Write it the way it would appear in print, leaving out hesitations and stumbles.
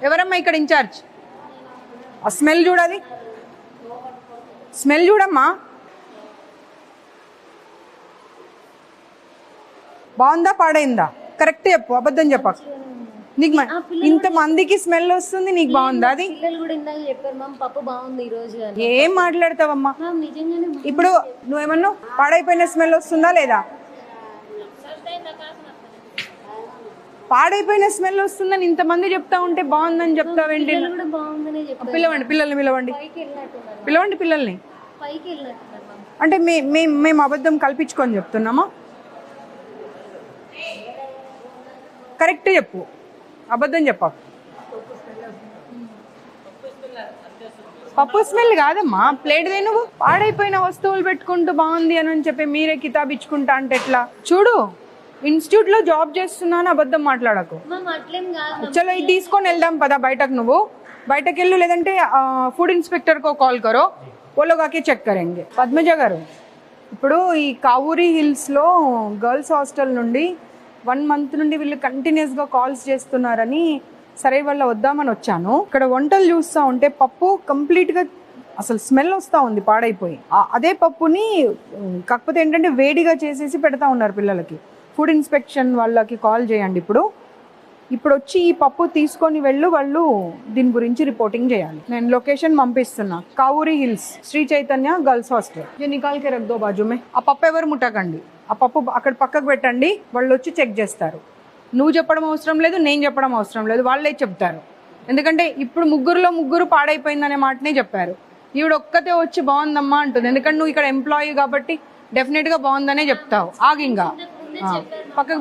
ఎవరమ్మా ఇక్కడ ఇన్ఛార్జ్? ఆ స్మెల్ చూడాలి, స్మెల్ చూడమ్మా. బాగుందా పాడైందా? కరెక్ట్ చెప్పు, అబద్ధం చెప్పకు. నీకు ఇంత మందికి స్మెల్ వస్తుంది, నీకు బాగుందా? అది ఏం మాట్లాడతావమ్మా? ఇప్పుడు నువ్వేమన్నా పాడైపోయిన స్మెల్ వస్తుందా లేదా? పాడైపోయిన స్మెల్ వస్తుందని ఇంతమంది చెప్తా ఉంటే బాగుందని చెప్తావేంటి? పిలవండి, పిల్లల్ని పిలవండి, పిలవండి పిల్లల్ని. అంటే మేము అబద్ధం కల్పించుకొని చెప్తున్నామా? కరెక్ట్ చెప్పు, అబద్ధం చెప్పు. పప్పు స్మెల్ కాదమ్మా, ప్లేట్దే. నువ్వు పాడైపోయిన వస్తువులు పెట్టుకుంటూ బాగుంది అని చెప్పి మీరే కితాబ్ ఇచ్చుకుంటా అంటే ఎట్లా? చూడు, ఇన్స్టిట్యూట్ లో జాబ్ చేస్తున్నాను, అబద్ధం మాట్లాడకు. చలో ఇది తీసుకొని వెళ్దాం పదా బయటకు. నువ్వు బయటకు వెళ్ళు, లేదంటే ఫుడ్ ఇన్స్పెక్టర్ కో కాల్ కరో, वो लोग आके చెక్ करेंगे. పద్మజ గారు, ఇప్పుడు ఈ కావూరి హిల్స్ లో గర్ల్స్ హాస్టల్ నుండి 1 month నుండి వీళ్ళు కంటిన్యూస్ గా కాల్స్ చేస్తున్నారని సరే వాళ్ళ వద్దామని వచ్చాను. ఇక్కడ వంటలు చూస్తూ ఉంటే పప్పు కంప్లీట్ గా అసలు స్మెల్ వస్తూ ఉంది, పాడైపోయి. అదే పప్పుని కాకపోతే ఏంటంటే వేడిగా చేసేసి పెడతా ఉన్నారు పిల్లలకి. ఫుడ్ ఇన్స్పెక్షన్ వాళ్ళకి కాల్ చేయండి. ఇప్పుడు వచ్చి ఈ పప్పు తీసుకొని వాళ్ళు దీని గురించి రిపోర్టింగ్ చేయాలి. నేను లొకేషన్ పంపిస్తున్నా, Kavuri hills, Sri Chaitanya girls hostel. ये निकाल के रख दो बाजू में. ఆ పప్పు ఎవరు ముట్టకండి, ఆ పప్పు అక్కడ పక్కకు పెట్టండి, వాళ్ళు వచ్చి చెక్ చేస్తారు. నువ్వు చెప్పడం అవసరం లేదు, నేను చెప్పడం అవసరం లేదు, వాళ్ళే చెప్తారు. ఎందుకంటే ఇప్పుడు ముగ్గురు పాడైపోయిందనే మాటనే చెప్పారు. ఈవిడ ఒక్కతే వచ్చి బాగుందమ్మా అంటుంది. ఎందుకంటే నువ్వు ఇక్కడ ఎంప్లాయీ కాబట్టి డెఫినెట్ గా బాగుందనే చెప్తావు. ఆగింగా పక్కకు